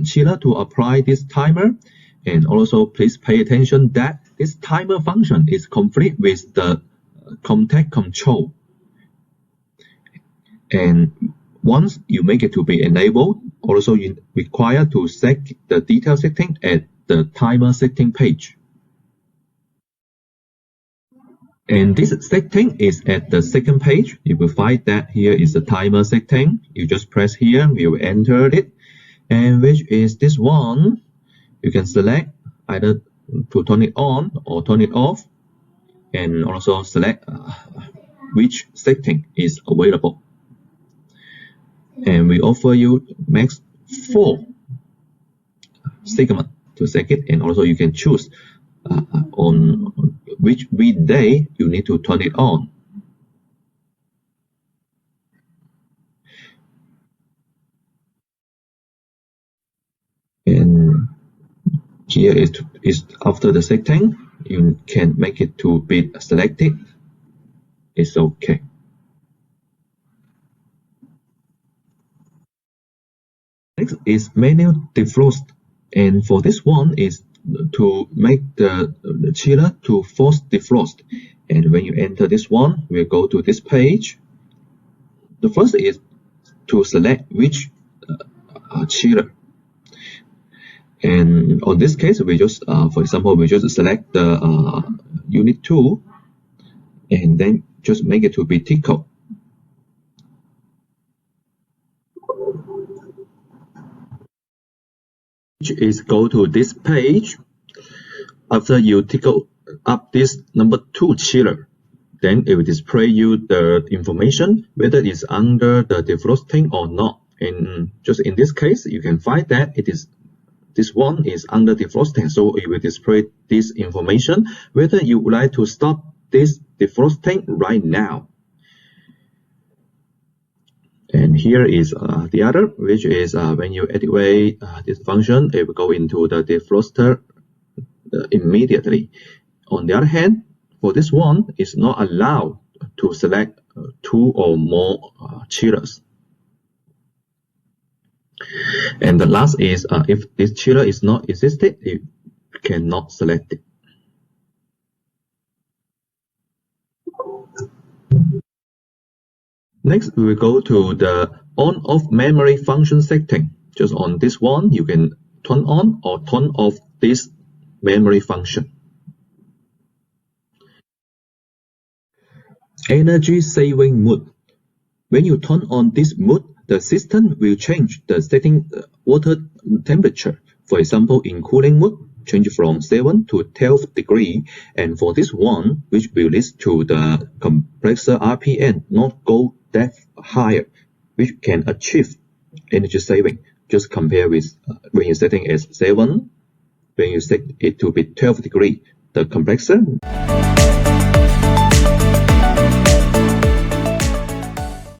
chiller to apply this timer. And also please pay attention that this timer function is complete with the contact control. And once you make it to be enabled, also you require to set the detail setting at the timer setting page. And this setting is at the second page. You will find that here is the timer setting. You just press here, you will enter it, and which is this one. You can select either to turn it on or turn it off, and also select which setting is available. And we offer you max 4 segments to set it, and also you can choose on which weekday you need to turn it on. And here is after the setting, you can make it to be selected. It's okay. Next is manual defrost, and for this one is to make the chiller to force defrost. And when you enter this one, we'll go to this page. The first is to select which chiller. And on this case, we just, for example, we just select the unit 2, and then just make it to be tickled. Is go to this page. After you tickle up this number 2 chiller, then it will display you the information whether it's under the defrosting or not. And just in this case, you can find that this one is under defrosting, so it will display this information whether you would like to stop this defrosting right now. And here is the other, which is when you activate this function, it will go into the defroster immediately. On the other hand, for this one, it's not allowed to select 2 or more chillers. And the last is if this chiller is not existed, you cannot select it. Next, we will go to the on-off memory function setting. Just on this one, you can turn on or turn off this memory function. Energy saving mode. When you turn on this mode, the system will change the setting water temperature. For example, in cooling mode, change from 7 to 12 degrees. And for this one, which will lead to the compressor RPM not go that higher, which can achieve energy saving. Just compare with when you're setting as 7, when you set it to be 12 degrees, the compressor